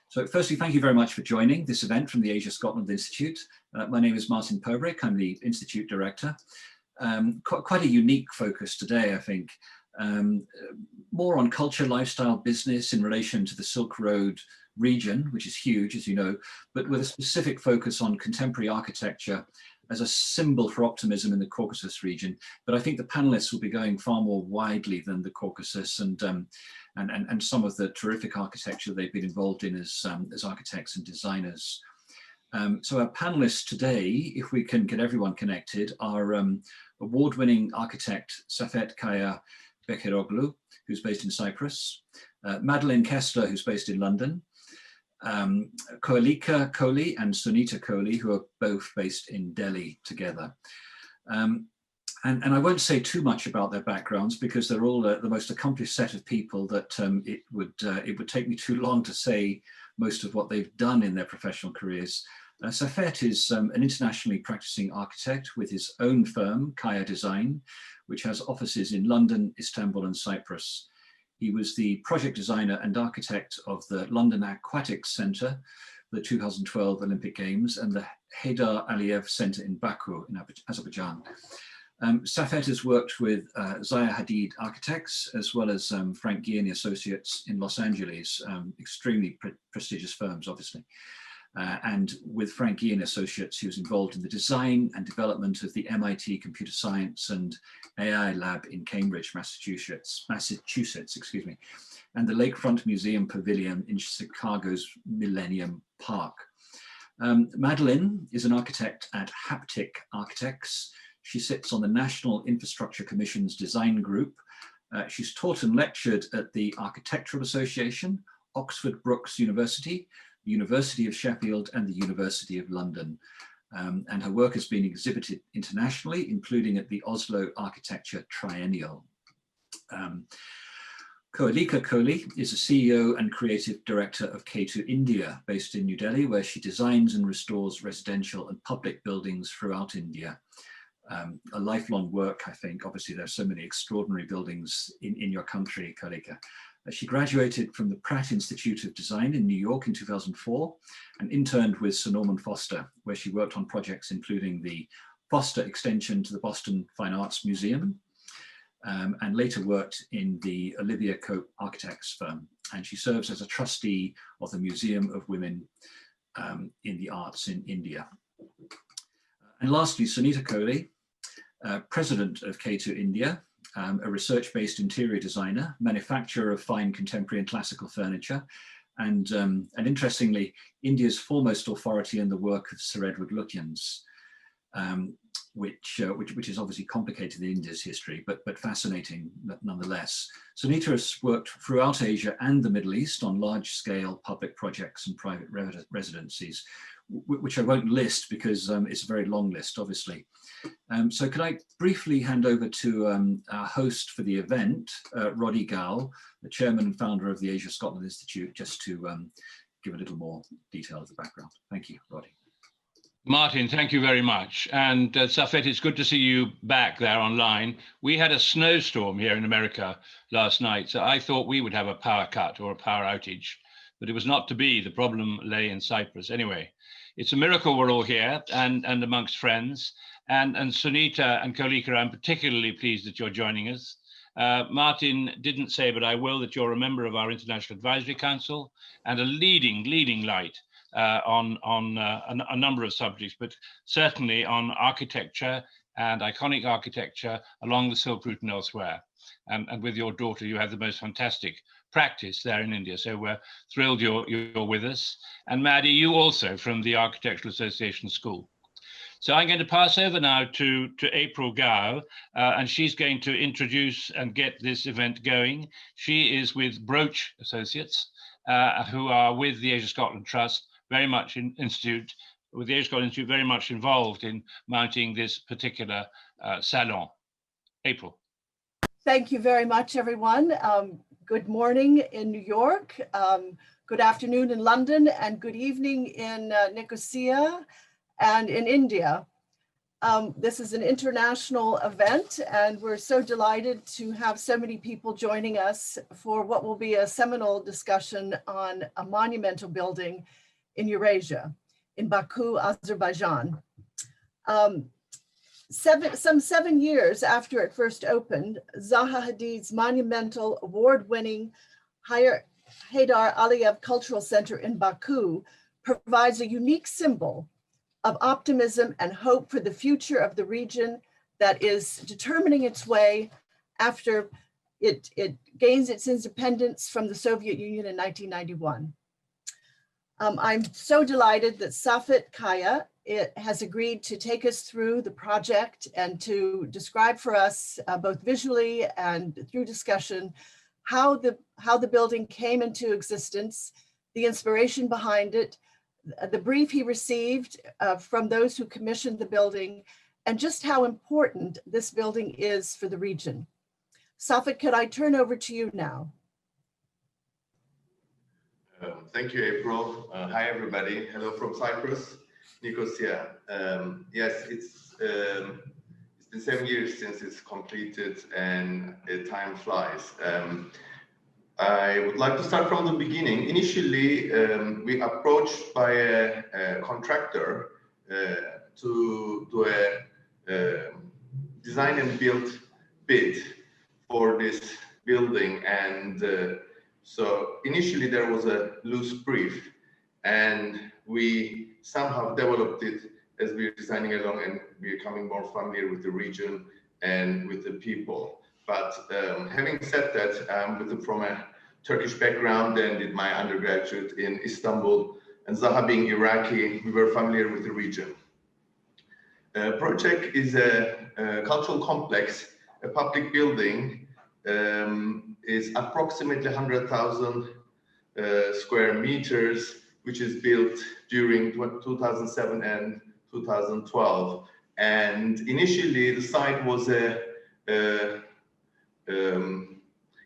So firstly, thank you very much for joining this event from the Asia Scotland Institute. My name is Martin Pobrick, I'm the Institute Director. Quite a unique focus today, I think. More on culture, lifestyle, business in relation to the Silk Road region, which is huge, as you know, but with a specific focus on contemporary architecture as a symbol for optimism in the Caucasus region. But I think the panelists will be going far more widely than the Caucasus and some of the terrific architecture they've been involved in as architects and designers. So our panelists today, if we can get everyone connected, are award-winning architect Saffet Kaya Bekiroglu, who's based in Cyprus, Madeleine Kessler, who's based in London, Kohelika Kohli and Sunita Kohli, who are both based in Delhi together. And I won't say too much about their backgrounds because they're all the most accomplished set of people that it would take me too long to say most of what they've done in their professional careers. Saffet is an internationally practicing architect with his own firm, Kaya Design, which has offices in London, Istanbul and Cyprus. He was the project designer and architect of the London Aquatics Centre, the 2012 Olympic Games, and the Heydar Aliyev Centre in Baku in Azerbaijan. Saffet has worked with Zaha Hadid Architects, as well as Frank Gehry Associates in Los Angeles, extremely prestigious firms, obviously. And with Frank Gehry Associates, he was involved in the design and development of the MIT Computer Science and AI Lab in Cambridge, Massachusetts, excuse me, and the Lakefront Museum Pavilion in Chicago's Millennium Park. Madeleine is an architect at Haptic Architects. She sits on the National Infrastructure Commission's design group. She's taught and lectured at the Architectural Association, Oxford Brookes University, the University of Sheffield and the University of London. And her work has been exhibited internationally, including at the Oslo Architecture Triennial. Kohelika Kohli is a CEO and creative director of K2 India, based in New Delhi, where she designs and restores residential and public buildings throughout India. A lifelong work, I think. Obviously, there are so many extraordinary buildings in your country, Kohelika. She graduated from the Pratt Institute of Design in New York in 2004 and interned with Sir Norman Foster, where she worked on projects including the Foster extension to the Boston Fine Arts Museum, and later worked in the Olivia Cope Architects firm. And she serves as a trustee of the Museum of Women in the Arts in India. And lastly, Sunita Kohli, president of K2 India, a research-based interior designer, manufacturer of fine contemporary and classical furniture, and interestingly, India's foremost authority in the work of Sir Edward Lutyens, which is obviously complicated in India's history, but fascinating nonetheless. Sunita has worked throughout Asia and the Middle East on large-scale public projects and private residencies, which I won't list because it's a very long list, obviously. So could I briefly hand over to our host for the event, Roddy Gall, the chairman and founder of the Asia Scotland Institute, just to give a little more detail of the background. Thank you, Roddy. Martin, thank you very much. And Saffet, it's good to see you back there online. We had a snowstorm here in America last night, so I thought we would have a power cut or a power outage, but it was not to be. The problem lay in Cyprus. Anyway, it's a miracle we're all here and amongst friends. And Sunita and Kohelika, I'm particularly pleased that you're joining us. Martin didn't say, but I will, that you're a member of our International Advisory Council and a leading light on a number of subjects, but certainly on architecture and iconic architecture along the Silk Route and elsewhere. And with your daughter, you have the most fantastic practice there in India. So we're thrilled you're with us. And Maddie, you also from the Architectural Association School. So I'm going to pass over now to April Gao, and she's going to introduce and get this event going. She is with Broach Associates, who are with the Asia Scotland Trust, very much with the Asia Scotland Institute, very much involved in mounting this particular salon. April. Thank you very much, everyone. Good morning in New York, good afternoon in London, and good evening in Nicosia and in India. This is an international event, and we're so delighted to have so many people joining us for what will be a seminal discussion on a monumental building in Eurasia, in Baku, Azerbaijan. Some 7 years after it first opened, Zaha Hadid's monumental, award-winning Heydar Aliyev Cultural Center in Baku provides a unique symbol of optimism and hope for the future of the region that is determining its way after it gains its independence from the Soviet Union in 1991. I'm so delighted that Saffet Kaya has agreed to take us through the project and to describe for us, both visually and through discussion, how the building came into existence, the inspiration behind it, the brief he received from those who commissioned the building, and just how important this building is for the region. Saffet, could I turn over to you now? Thank you, April. Hi, everybody. Hello from Cyprus, Nicosia. Yes, it's been 7 years since it's completed, and time flies. I would like to start from the beginning. Initially, we approached by a contractor to do a design and build bid for this building, and so initially there was a loose brief, and we somehow developed it as we were designing along and becoming more familiar with the region and with the people. But having said that, from a Turkish background and did my undergraduate in Istanbul, and Zaha being Iraqi, we were familiar with the region. Project is a cultural complex, a public building, is approximately 100,000 square meters, which is built during 2007 and 2012. And initially, the site was a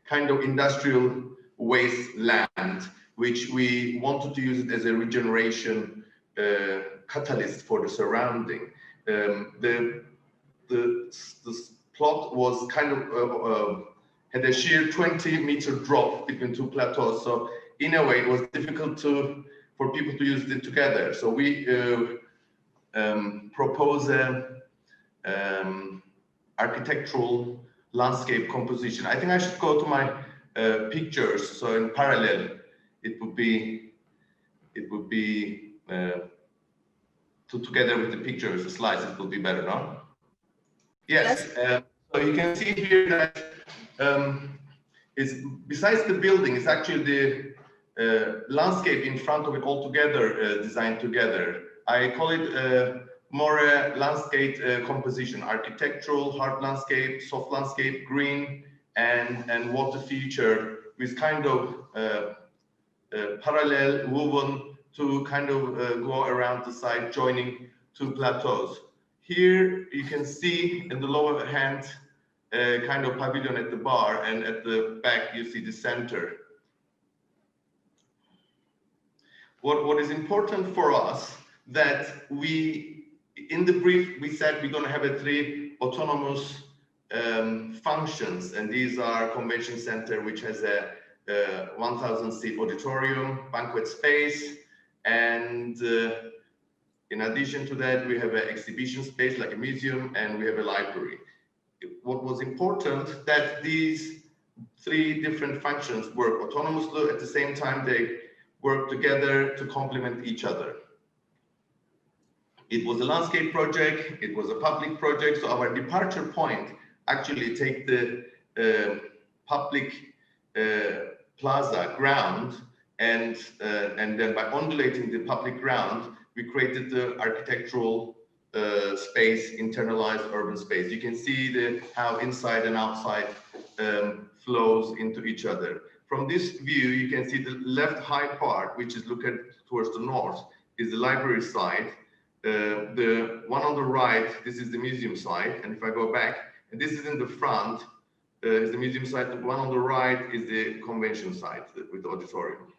kind of industrial wasteland, which we wanted to use it as a regeneration catalyst for the surrounding. The plot was kind of had a sheer 20-meter drop between two plateaus, so in a way it was difficult for people to use it together. So we propose a architectural landscape composition. I think I should go to my pictures, so in parallel it would be together with the pictures, the slides, it will be better, no? Yes. So you can see here that besides the building, it's actually the landscape in front of it all together, designed together. I call it more a landscape composition, architectural, hard landscape, soft landscape, green, and water feature with kind of parallel woven to kind of go around the site, joining two plateaus. Here you can see in the lower hand kind of pavilion at the bar, and at the back you see the center. What is important for us that in the brief we said we're going to have 3 autonomous functions, and these are convention center, which has a 1,000-seat auditorium, banquet space, and in addition to that we have an exhibition space like a museum, and we have a library. What was important that these 3 different functions work autonomously, at the same time they work together to complement each other. It was a landscape project, it was a public project, so our departure point actually take the public plaza ground, and then by undulating the public ground, we created the architectural space, internalized urban space. You can see how inside and outside flows into each other. From this view, you can see the left high part, which is looking towards the north, is the library side. The one on the right, this is the museum side. And if I go back, and this is in the front, is the museum side. The one on the right is the convention side with the auditorium.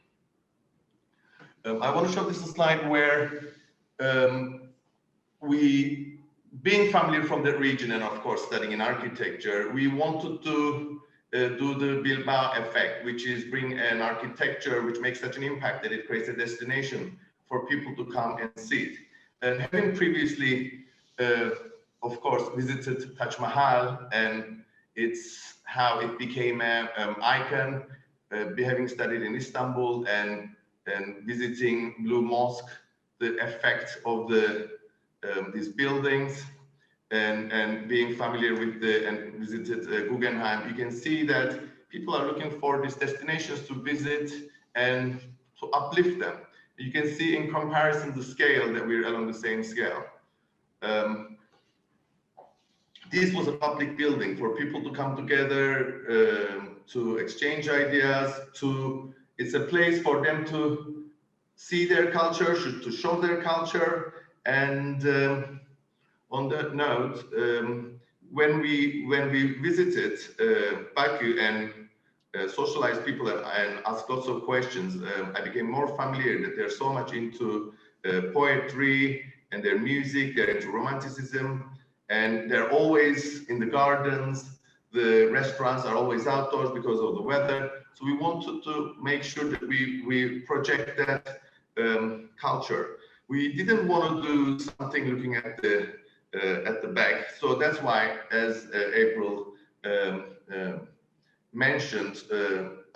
I want to show this slide where we being familiar from that region and of course studying in architecture, we wanted to do the Bilbao Effect, which is bring an architecture which makes such an impact that it creates a destination for people to come and see it. And having previously, of course, visited Taj Mahal, and it's how it became an icon, having studied in Istanbul and visiting Blue Mosque, the effect of these buildings, and being familiar with and visited Guggenheim, you can see that people are looking for these destinations to visit and to uplift them. You can see in comparison the scale that we're along the same scale. This was a public building for people to come together, to exchange ideas, it's a place for them to see their culture, to show their culture. And on that note, when we visited Baku and socialized people and asked lots of questions, I became more familiar that they're so much into poetry and their music, they're into romanticism, and they're always in the gardens. The restaurants are always outdoors because of the weather. So we wanted to make sure that we project that culture. We didn't want to do something looking at the back. So that's why, as April mentioned,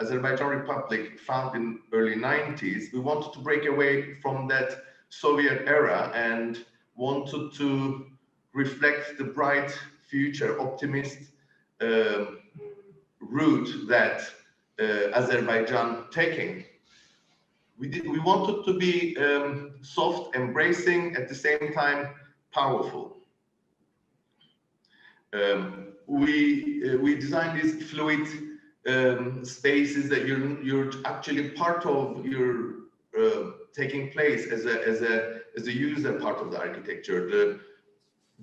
Azerbaijan Republic founded in early 90s. We wanted to break away from that Soviet era and wanted to reflect the bright future, optimist route that Azerbaijan taking. We wanted to be soft, embracing, at the same time powerful. We designed these fluid spaces that you're actually part of. You're taking place as a user part of the architecture.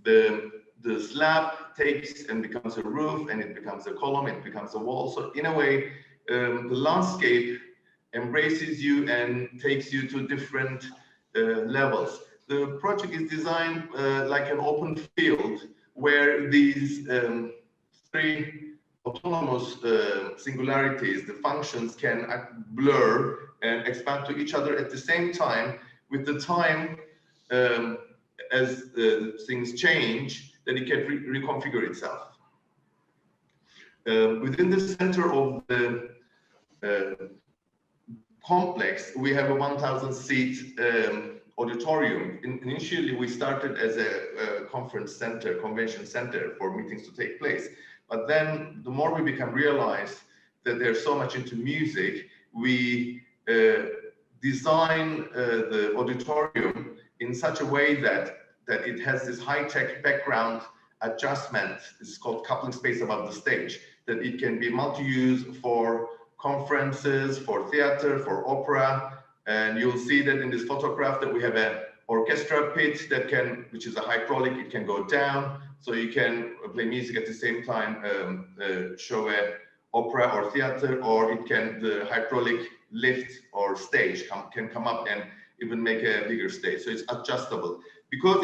The slab takes and becomes a roof, and it becomes a column, it becomes a wall. So in a way, the landscape embraces you and takes you to different levels. The project is designed like an open field where these three autonomous singularities, the functions, can blur and expand to each other at the same time. With the time, as things change, then it can reconfigure itself. Within the center of the complex, we have a 1,000-seat auditorium. Initially, we started as a conference center, convention center for meetings to take place. But then the more we realized that there's so much into music, we design the auditorium in such a way that it has this high-tech background adjustment. It's called coupling space above the stage, that it can be multi-use for conferences, for theater, for opera. And you'll see that in this photograph that we have an orchestra pit that which is a hydraulic, it can go down. So you can play music at the same time, show an opera or theater, or the hydraulic lift or stage can come up and even make a bigger stage. So it's adjustable. Because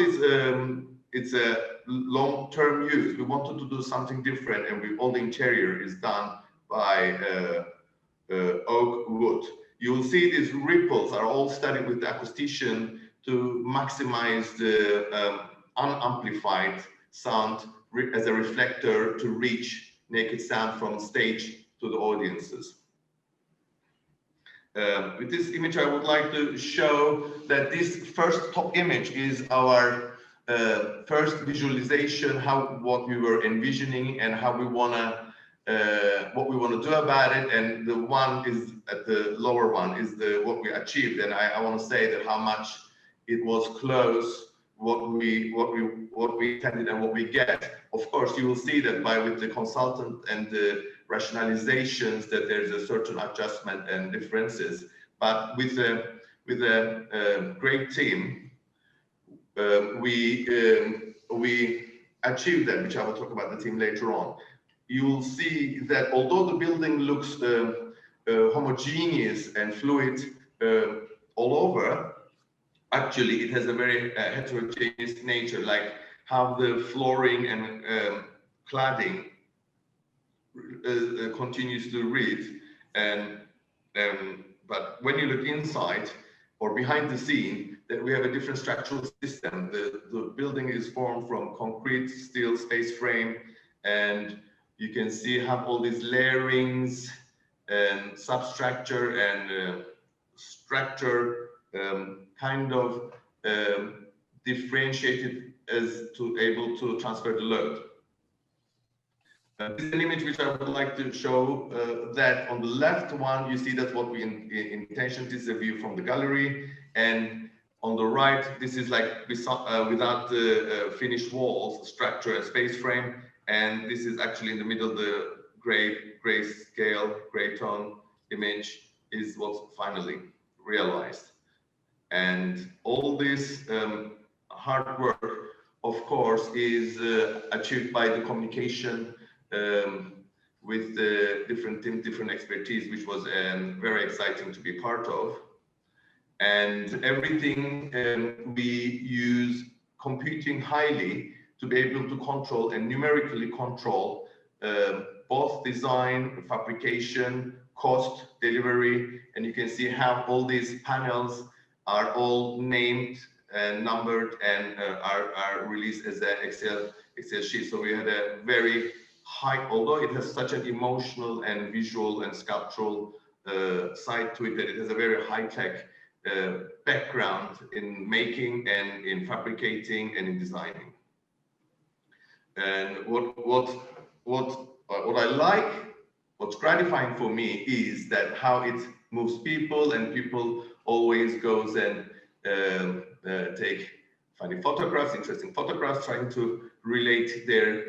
it's a long-term use, we wanted to do something different, and all the interior is done by oak wood. You will see these ripples are all studied with the acoustician to maximize the unamplified sound as a reflector to reach naked sound from stage to the audiences. With this image, I would like to show that this first top image is our first visualization, what we were envisioning and how we what we want to do about it. And the one is at the lower one is what we achieved. And I want to say that how much it was close what we intended and what we get. Of course, you will see that with the consultant and the rationalizations that there's a certain adjustment and differences. But with a great team, we achieved that, which I will talk about the team later on. You will see that although the building looks homogeneous and fluid all over, actually it has a very heterogeneous nature, like how the flooring and cladding continues to read. But when you look inside or behind the scene, then we have a different structural system. The building is formed from concrete, steel, space frame, and you can see have all these layerings and substructure and structure kind of differentiated as to able to transfer the load. This is an image which I would like to show that on the left one, you see that's what we intention. This is a view from the gallery. And on the right, this is like without the finished walls, structure and space frame. And this is actually in the middle, the gray scale, gray tone image is what's finally realized. And all this hard work, of course, is achieved by the communication with the different teams, different expertise, which was very exciting to be part of. And everything we use computing highly to be able to control and numerically control both design, fabrication, cost, delivery, and you can see how all these panels are all named and numbered and are released as an Excel sheet. So we had a very high, although it has such an emotional and visual and sculptural side to it, that it has a very high-tech background in making and in fabricating and in designing. And what I like, what's gratifying for me is that how it moves people, and people always goes and take funny photographs, interesting photographs, trying to relate their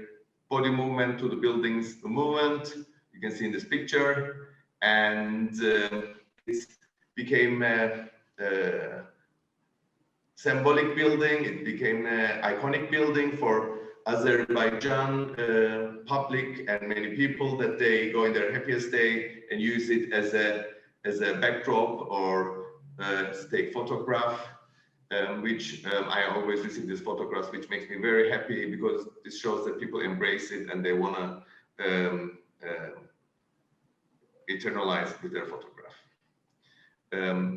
body movement to the building's movement. You can see in this picture, and it became a symbolic building. It became an iconic building for Azerbaijan public and many people, that they go in their happiest day and use it as a backdrop or take photograph. Which I always receive these photographs, which makes me very happy, because this shows that people embrace it and they want to eternalize with their photograph.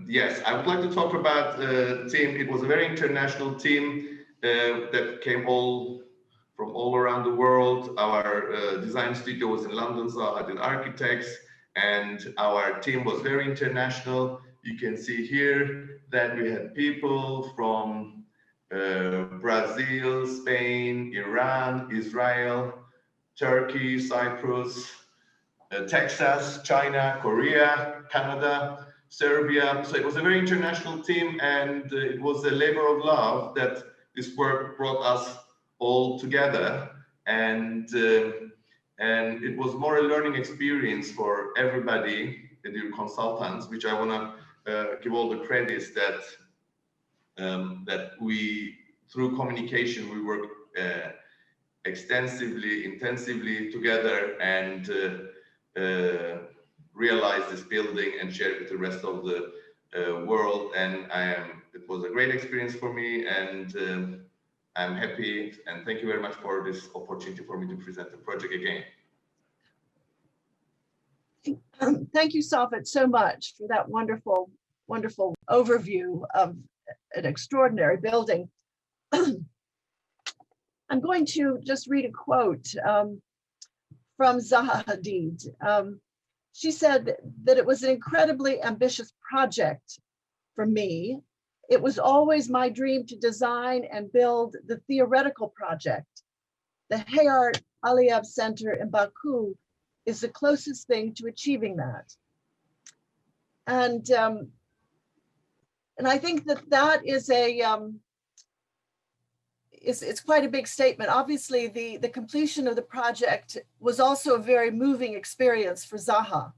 Yes, I would like to talk about the team. It was a very international team that came from all around the world. Our design studio was in London, Zaha Hadid Architects, and our team was very international. You can see here that we had people from Brazil, Spain, Iran, Israel, Turkey, Cyprus, Texas, China, Korea, Canada, Serbia. So it was a very international team, and it was a labor of love that this work brought us all together. And it was more a learning experience for everybody, the consultants, which I want to give all the credits that that we, through communication, we work extensively, intensively together, and realize this building and share it with the rest of the world. And it was a great experience for me, and I'm happy, and thank you very much for this opportunity for me to present the project again. Thank you, Saffet, so much for that wonderful, wonderful overview of an extraordinary building. I'm going to just read a quote from Zaha Hadid. She said that it was an incredibly ambitious project for me. It was always my dream to design and build the theoretical project. The Heydar Aliyev Centre in Baku is the closest thing to achieving that. And I think that is it's quite a big statement. Obviously, the completion of the project was also a very moving experience for Zaha.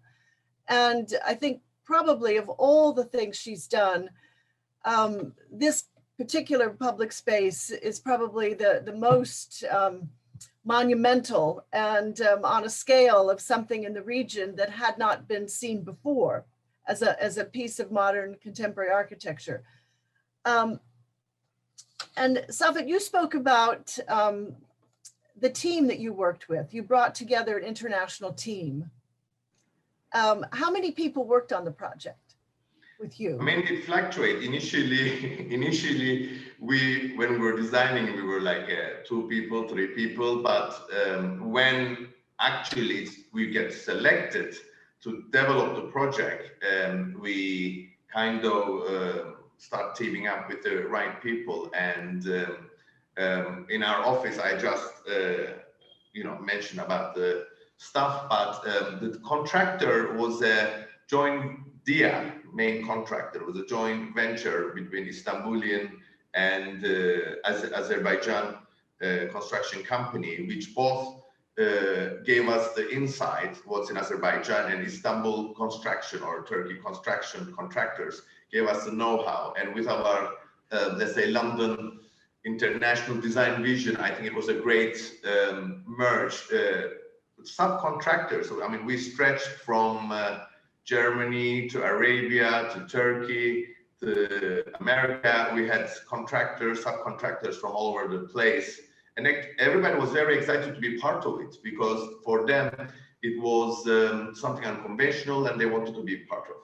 And I think probably of all the things she's done, this particular public space is probably the most monumental, and on a scale of something in the region that had not been seen before as a piece of modern contemporary architecture. And Saffet, you spoke about the team that you worked with. You brought together an international team. How many people worked on the project with you? I mean, it fluctuates. Initially, when we were designing, we were like 2 people, 3 people. But when actually we get selected to develop the project, we kind of start teaming up with the right people. And in our office, I just mentioned about the stuff, but the contractor was a joint main contractor. It was a joint venture between Istanbulian and Azerbaijan construction company, which both gave us the insight what's in Azerbaijan, and Istanbul construction or Turkey construction contractors gave us the know-how. And with our, let's say, London international design vision, I think it was a great merge. Subcontractors, so I mean, we stretched from Germany to Arabia to Turkey to America. We had contractors, subcontractors from all over the place. And everybody was very excited to be part of it, because for them, it was something unconventional and they wanted to be part of.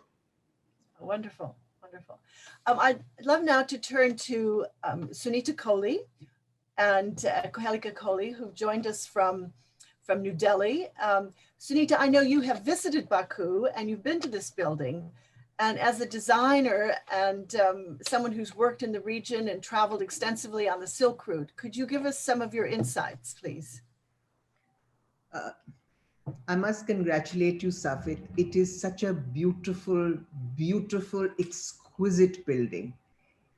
Wonderful, wonderful. I'd love now to turn to Sunita Kohli and Kohelika Kohli, who've joined us from New Delhi. Sunita, I know you have visited Baku and you've been to this building. And as a designer and someone who's worked in the region and traveled extensively on the Silk Route, could you give us some of your insights, please? I must congratulate you, Saffet. It is such a beautiful, beautiful, exquisite building.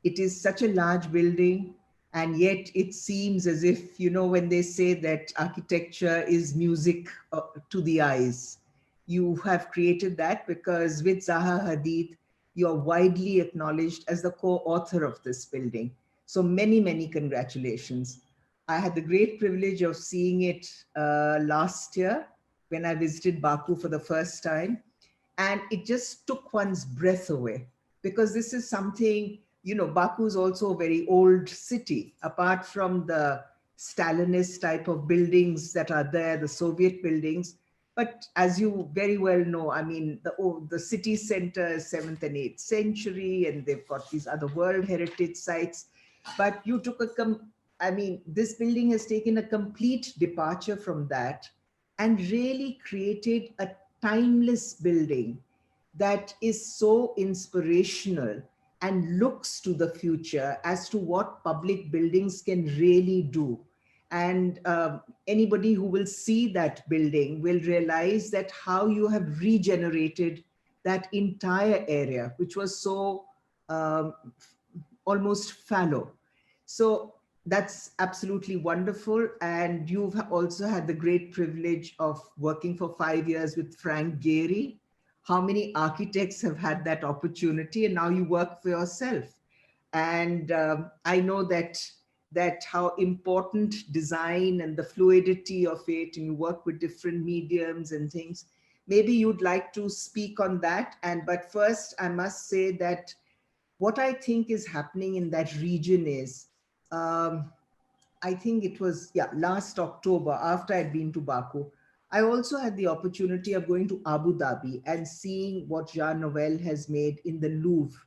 It is such a large building, and yet it seems as if, when they say that architecture is music to the eyes, you have created that, because with Zaha Hadid, you're widely acknowledged as the co-author of this building. So many, many congratulations. I had the great privilege of seeing it last year when I visited Baku for the first time. And it just took one's breath away, because this is something, Baku is also a very old city. Apart from the Stalinist type of buildings that are there, the Soviet buildings. But as you very well know, I mean, the city center is 7th and 8th century, and they've got these other World Heritage sites. But you took this building has taken a complete departure from that and really created a timeless building that is so inspirational and looks to the future as to what public buildings can really do. And anybody who will see that building will realize that how you have regenerated that entire area, which was so almost fallow. So that's absolutely wonderful. And you've also had the great privilege of working for 5 years with Frank Gehry. How many architects have had that opportunity, and now you work for yourself? And I know that how important design and the fluidity of it, and you work with different mediums and things. Maybe you'd like to speak on that. But first, I must say that what I think is happening in that region is, I think it was, last October, after I'd been to Baku, I also had the opportunity of going to Abu Dhabi and seeing what Jean Nouvel has made in the Louvre,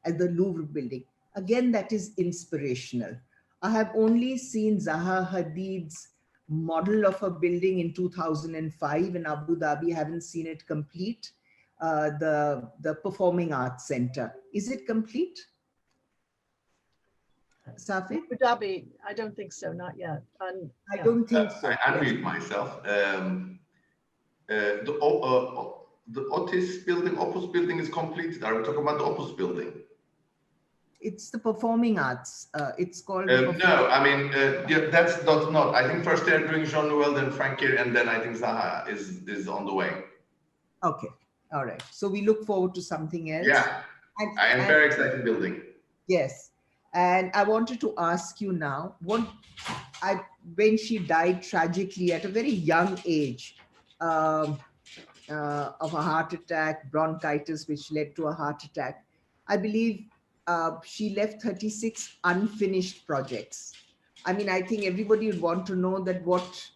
at the Louvre building. Again, that is inspirational. I have only seen Zaha Hadid's model of a building in 2005 in Abu Dhabi. Haven't seen it complete. The Performing Arts Center. Is it complete? Saffet? Abu Dhabi, I don't think so, not yet. I don't think so. I unmute myself. The Otis building, Opus building is completed. Are we talking about the Opus building? It's the Performing Arts. It's called. No, I mean, that's not. I think first they're doing Jean Nouvel, then Frank Gehry, and then I think Zaha is on the way. Okay, all right. So we look forward to something else. Yeah, and very exciting building. Yes, and I wanted to ask you now, when she died tragically at a very young age of a heart attack, bronchitis, which led to a heart attack, I believe she left 36 unfinished projects. I mean, I think everybody would want to know that what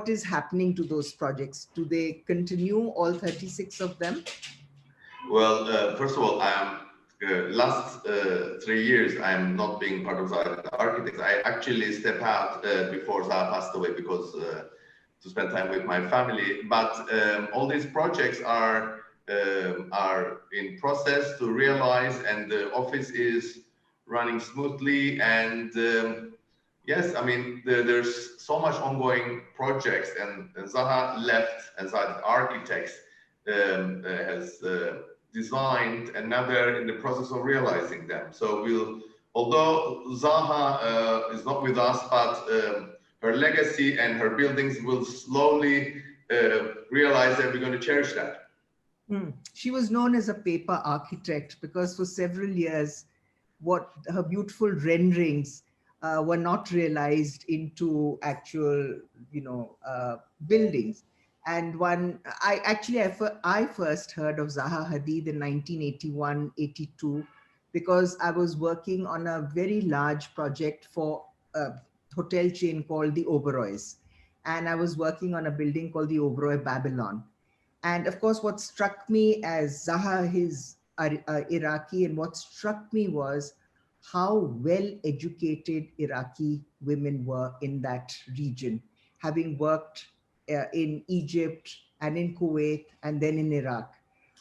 is happening to those projects. Do they continue, all 36 of them? Well, first of all, last 3 years, I'm not being part of Zaha Architects. I actually stepped out before Zaha passed away because to spend time with my family. But all these projects are in process to realize, and the office is running smoothly. And yes, I mean, there's so much ongoing projects, and Zaha left, and Zaha Architects has designed, and now they're in the process of realizing them. So although Zaha is not with us, but her legacy and her buildings will slowly realize that we're going to cherish that. She was known as a paper architect because for several years, her beautiful renderings were not realized into actual, buildings. And I first heard of Zaha Hadid in 1981-82 because I was working on a very large project for a hotel chain called the Oberois. And I was working on a building called the Oberoi Babylon. And of course, what struck me, as Zaha is Iraqi, and what struck me was how well educated Iraqi women were in that region, having worked in Egypt and in Kuwait and then in Iraq.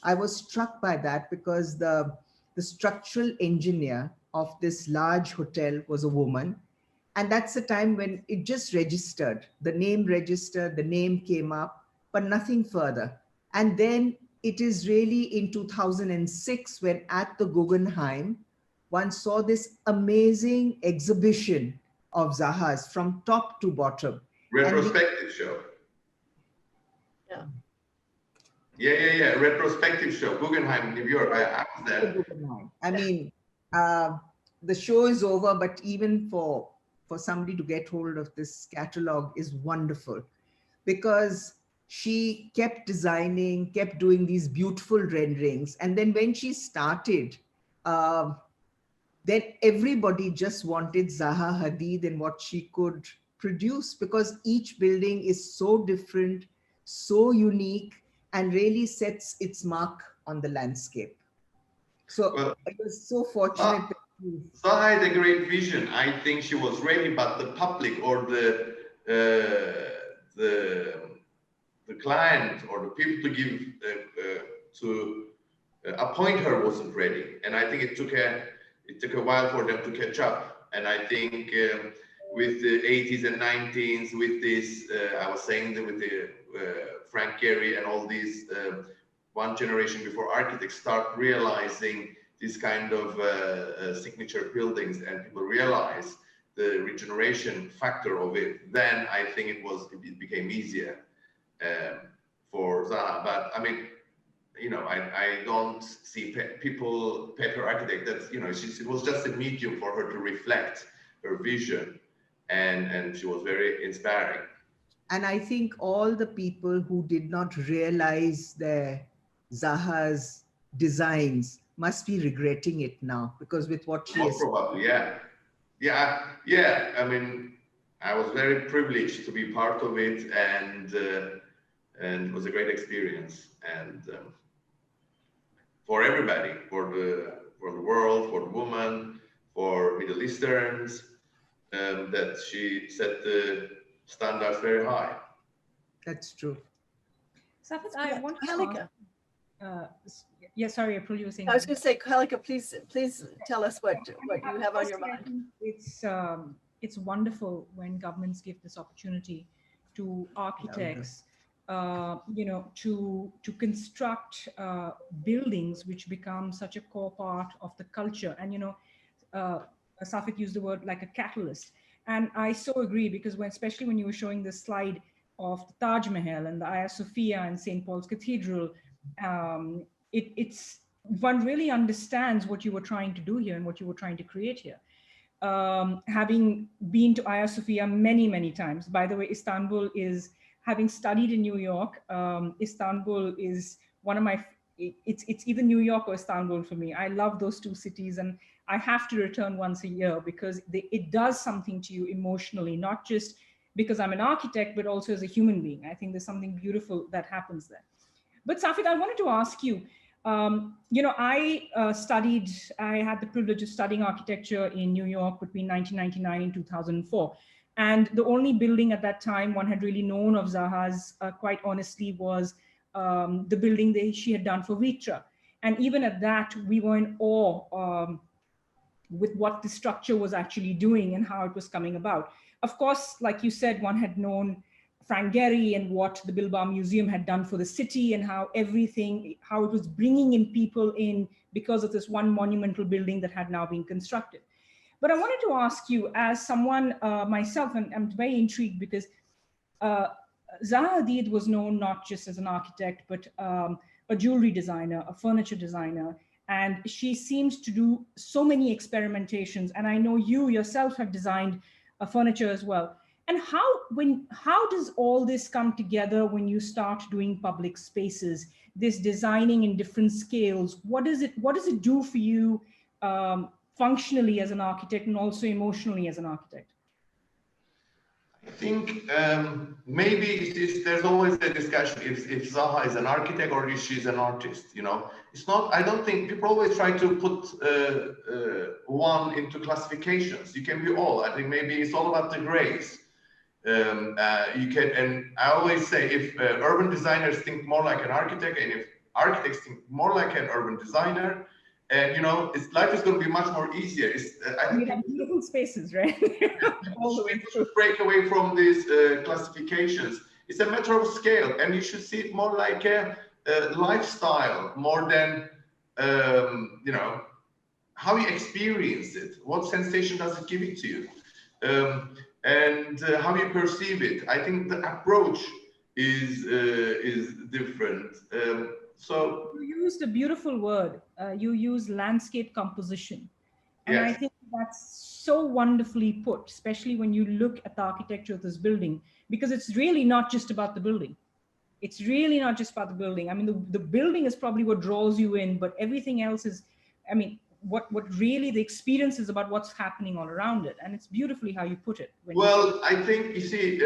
I was struck by that because the structural engineer of this large hotel was a woman. And that's the time when it just registered. The name registered, the name came up, but nothing further. And then it is really in 2006 when at the Guggenheim, one saw this amazing exhibition of Zaha's from top to bottom. Retrospective show. Yeah. Retrospective show. Guggenheim, New York. I was there. I mean, the show is over, but even for somebody to get hold of this catalog is wonderful, because she kept designing, kept doing these beautiful renderings. And then when she started, then everybody just wanted Zaha Hadid and what she could produce, because each building is so different, so unique, and really sets its mark on the landscape. So I was so fortunate. Zaha had a great vision. I think she was ready, but the public or the client or the people to give to appoint her wasn't ready, and I think it took a while for them to catch up. And I think with the 80s and 90s, with this, I was saying that with the Frank Gehry and all these one generation before architects start realizing this kind of signature buildings, and people realize the regeneration factor of it, then I think it became easier for Zaha. But I mean, I don't see paper architect. That's, it was just a medium for her to reflect her vision, and she was very inspiring. And I think all the people who did not realize Zaha's designs must be regretting it now, because with what she is. Probably, yeah. I mean, I was very privileged to be part of it, and it was a great experience, and for everybody, for the world, for the woman, for Middle Easterns, that she set the standards very high. That's true. Saffet, I want to Kohelika. Sorry, April, you were saying. I was going to say, Kohelika, please tell us what you have on your mind. It's wonderful when governments give this opportunity to architects, to construct buildings which become such a core part of the culture. And Saffet used the word like a catalyst, and I so agree, because especially when you were showing the slide of the Taj Mahal and the Hagia Sophia and St. Paul's Cathedral, it's one really understands what you were trying to do here and what you were trying to create here. Having been to Hagia Sophia many times, by the way, Istanbul is, having studied in New York, Istanbul is one of my, it's either New York or Istanbul for me. I love those two cities, and I have to return once a year because it does something to you emotionally, not just because I'm an architect, but also as a human being. I think there's something beautiful that happens there. But Saffet, I wanted to ask you, I had the privilege of studying architecture in New York between 1999 and 2004. And the only building at that time one had really known of Zaha's, quite honestly, was the building that she had done for Vitra. And even at that, we were in awe with what the structure was actually doing and how it was coming about. Of course, like you said, one had known Frank Gehry and what the Bilbao Museum had done for the city and how it was bringing in people in because of this one monumental building that had now been constructed. But I wanted to ask you, as someone myself, and I'm very intrigued because Zaha Hadid was known not just as an architect, but a jewelry designer, a furniture designer, and she seems to do so many experimentations. And I know you yourself have designed furniture as well. And how does all this come together when you start doing public spaces, this designing in different scales? What does it do for you functionally as an architect and also emotionally as an architect? I think maybe there's always a discussion if Zaha is an architect or if she's an artist. It's not. I don't think people always try to put one into classifications. You can be all. I think maybe it's all about the grace. You can, and I always say if urban designers think more like an architect, and if architects think more like an urban designer, and life is going to be much more easier. I think beautiful spaces, right? All the way through. Break away from these classifications. It's a matter of scale, and you should see it more like a lifestyle, more than how you experience it. What sensation does it give it to you? And how you perceive it. I think the approach is different. So you used a beautiful word. You use landscape composition, and yes. I think that's so wonderfully put, especially when you look at the architecture of this building, because it's really not just about the building. It's really not just about the building. I mean, the building is probably what draws you in, but everything else is, I mean, what really the experience is about what's happening all around it. And it's beautifully how you put it. Well, I think, you see,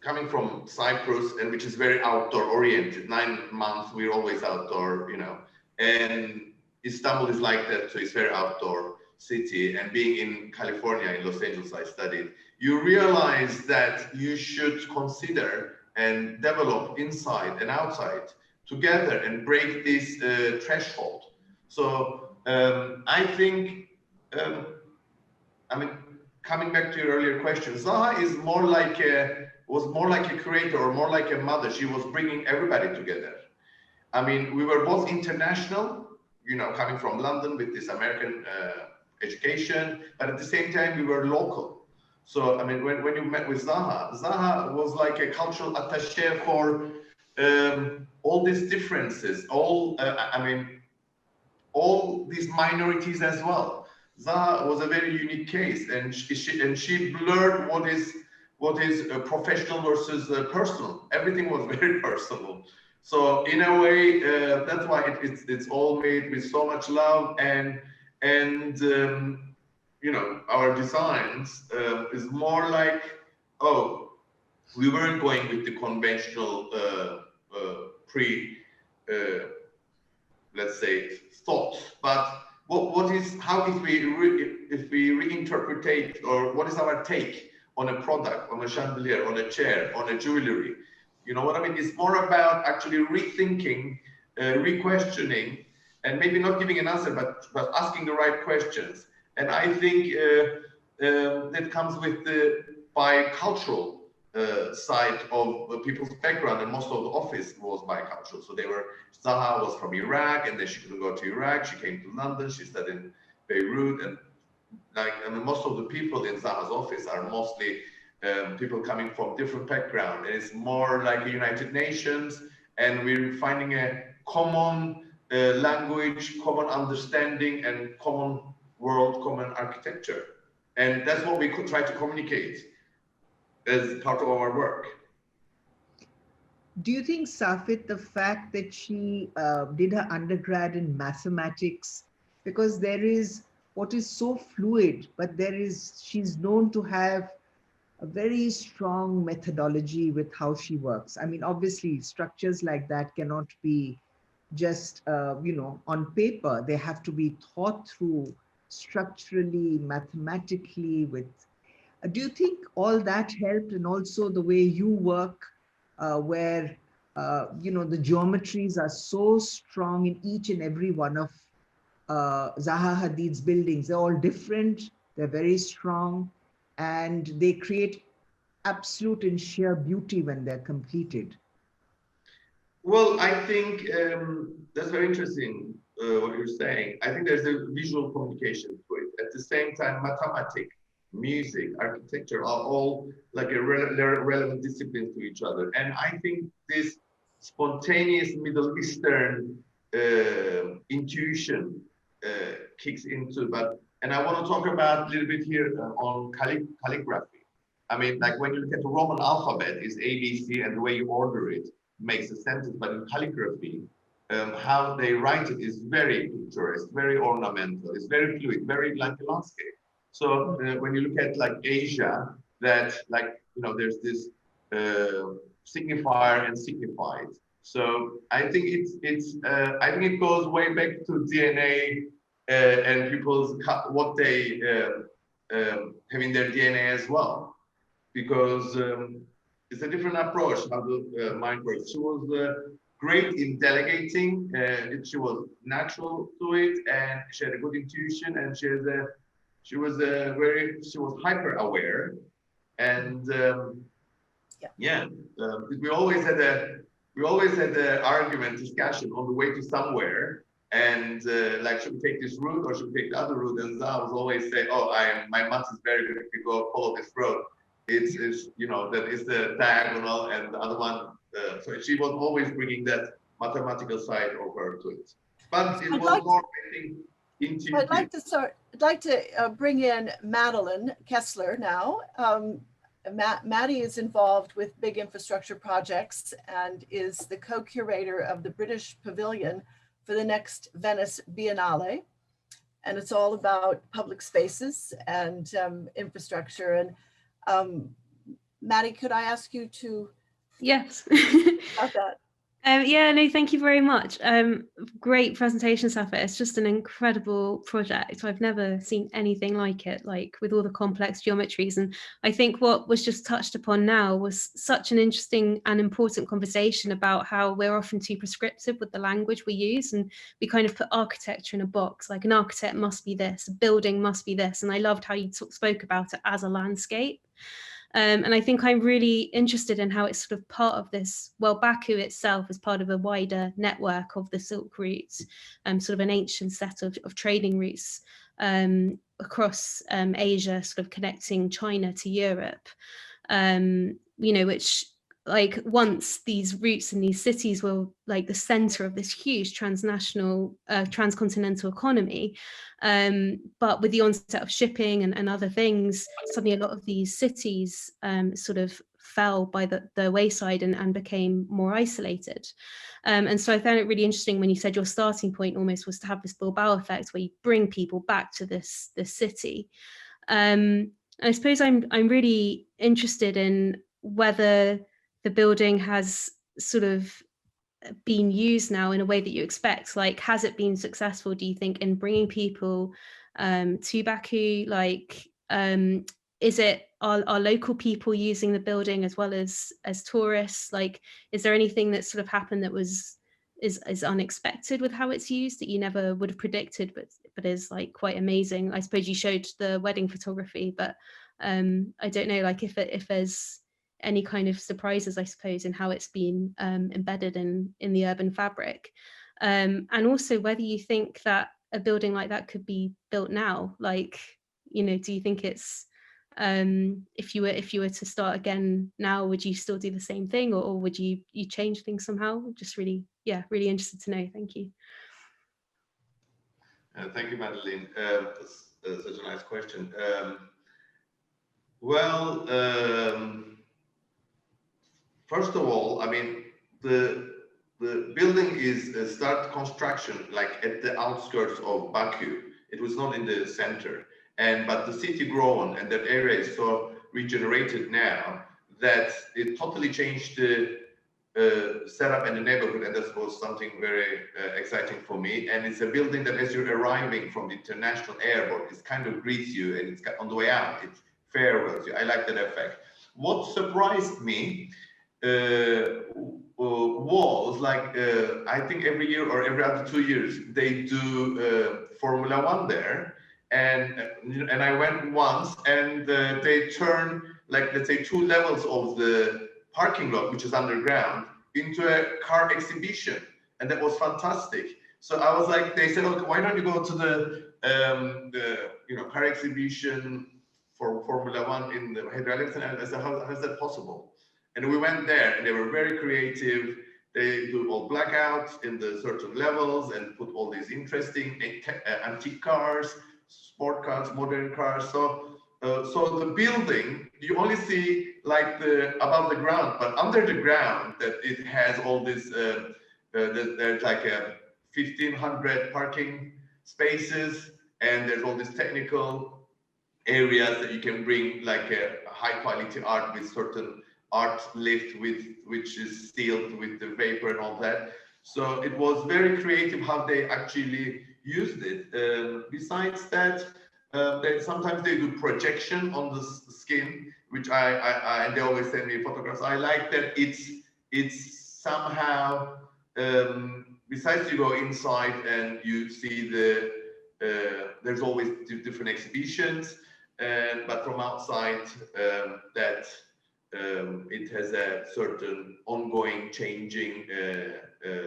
coming from Cyprus, and which is very outdoor oriented, 9 months, we're always outdoor, and Istanbul is like that too. It's very outdoor city. And being in California, in Los Angeles, I studied, you realize that you should consider and develop inside and outside together and break this threshold. So I think, coming back to your earlier question, Zaha is was more like a creator or more like a mother. She was bringing everybody together. I mean, we were both international, coming from London with this American education, but at the same time, we were local. So, I mean, when you met with Zaha was like a cultural attaché for all these differences, all these minorities as well. Zaha was a very unique case, and she blurred what is professional versus personal. Everything was very personal. So in a way, that's why it's all made with so much love, and our designs is more like, we weren't going with the conventional let's say thought, but if we reinterpret, or what is our take on a product, on a chandelier, on a chair, on a jewelry? You know what I mean? It's more about actually rethinking, re-questioning, and maybe not giving an answer, but asking the right questions. And I think that comes with the bicultural side of people's background, and most of the office was bicultural. So Zaha was from Iraq, and then she couldn't go to Iraq. She came to London. She studied in Beirut, and most of the people in Zaha's office are mostly people coming from different backgrounds. It's more like the United Nations, and we're finding a common language, common understanding, and common world, common architecture. And that's what we could try to communicate as part of our work. Do you think, Saffet, the fact that she did her undergrad in mathematics, because there is what is so fluid, but she's known to have a very strong methodology with how she works. I mean, obviously, structures like that cannot be just, on paper. They have to be thought through structurally, mathematically. Do you think all that helped? And also the way you work, where, the geometries are so strong in each and every one of Zaha Hadid's buildings. They're all different. They're very strong, and they create absolute and sheer beauty when they're completed. Well, I think that's very interesting what you're saying. I think there's a visual communication to it. At the same time, mathematics, music, architecture are all like a relevant disciplines to each other. And I think this spontaneous Middle Eastern intuition kicks into. And I want to talk about a little bit here on calligraphy. I mean, like when you look at the Roman alphabet, it's ABC, and the way you order it makes a sentence. But in calligraphy, how they write it is very picturesque, very ornamental. It's very fluid, very like a landscape. So when you look at like Asia, that like, there's this signifier and signified. So I think I think it goes way back to DNA and people's what they have in their DNA as well, because it's a different approach how the mind works. She was great in delegating. She was natural to it, and she had a good intuition, and she was hyper aware, and we always had a argument discussion on the way to somewhere, and like, should we take this route or should we take the other route? And Zaha was always say, "Oh, my math is very good if you go follow this road. It's that is the diagonal, and the other one." So she was always bringing that mathematical side of her to it, but it was more, I think, intuitive. I'd like to bring in Madeleine Kessler now. Maddie is involved with big infrastructure projects and is the co-curator of the British Pavilion for the next Venice Biennale. And it's all about public spaces and infrastructure. And Maddie, could I ask you to? Yes. About that? Yeah, no, thank you very much. Great presentation, Saffet. It's just an incredible project. I've never seen anything like it, like with all the complex geometries. And I think what was just touched upon now was such an interesting and important conversation about how we're often too prescriptive with the language we use. And we kind of put architecture in a box, like an architect must be this, a building must be this. And I loved how you spoke about it as a landscape. And I think I'm really interested in how it's sort of part of this. Well, Baku itself is part of a wider network of the Silk routes, sort of an ancient set of trading routes across Asia, sort of connecting China to Europe, which, like, once these routes and these cities were like the center of this huge transnational, transcontinental economy. But with the onset of shipping and other things, suddenly a lot of these cities sort of fell by the wayside and became more isolated. And so I found it really interesting when you said your starting point almost was to have this Bilbao effect where you bring people back to this city. And I suppose I'm really interested in whether the building has sort of been used now in a way that you expect. Like, has it been successful, do you think, in bringing people to Baku? Like, is it are local people using the building as well as tourists? Like, is there anything that sort of happened that is unexpected with how it's used that you never would have predicted, but is like quite amazing? I suppose you showed the wedding photography, but I don't know, like if there's any kind of surprises, I suppose, in how it's been embedded in the urban fabric, and also whether you think that a building like that could be built now. Like, do you think it's if you were to start again now, would you still do the same thing, or would you change things somehow? Just really interested to know. Thank you. Thank you, Madeleine. Such a nice question. First of all, I mean, the building is start construction like at the outskirts of Baku. It was not in the center, but the city grown and that area is so regenerated now that it totally changed the setup in the neighborhood, and that was something very exciting for me. And it's a building that as you're arriving from the international airport, it kind of greets you, and it's on the way out, it farewells you. I like that effect. What surprised me was like, I think every year or every other 2 years, they do Formula One there. And I went once, and they turn, like, let's say 2 levels of the parking lot, which is underground, into a car exhibition. And that was fantastic. So I was like, they said, okay, why don't you go to the car exhibition for Formula One in the Heydar Aliyev Centre? And I said, how is that possible? And we went there, and they were very creative. They do all blackouts in the certain levels and put all these interesting antique cars, sport cars, modern cars. So the building, you only see like above the ground, but under the ground, that it has all this. There's like 1,500 parking spaces, and there's all these technical areas that you can bring like a high quality art with certain art lift which is sealed with the vapor and all that. So it was very creative how they actually used it. Besides that, sometimes they do projection on the skin, which and they always send me photographs. I like that it's somehow, besides you go inside and you see there's always different exhibitions, but from outside it has a certain ongoing changing,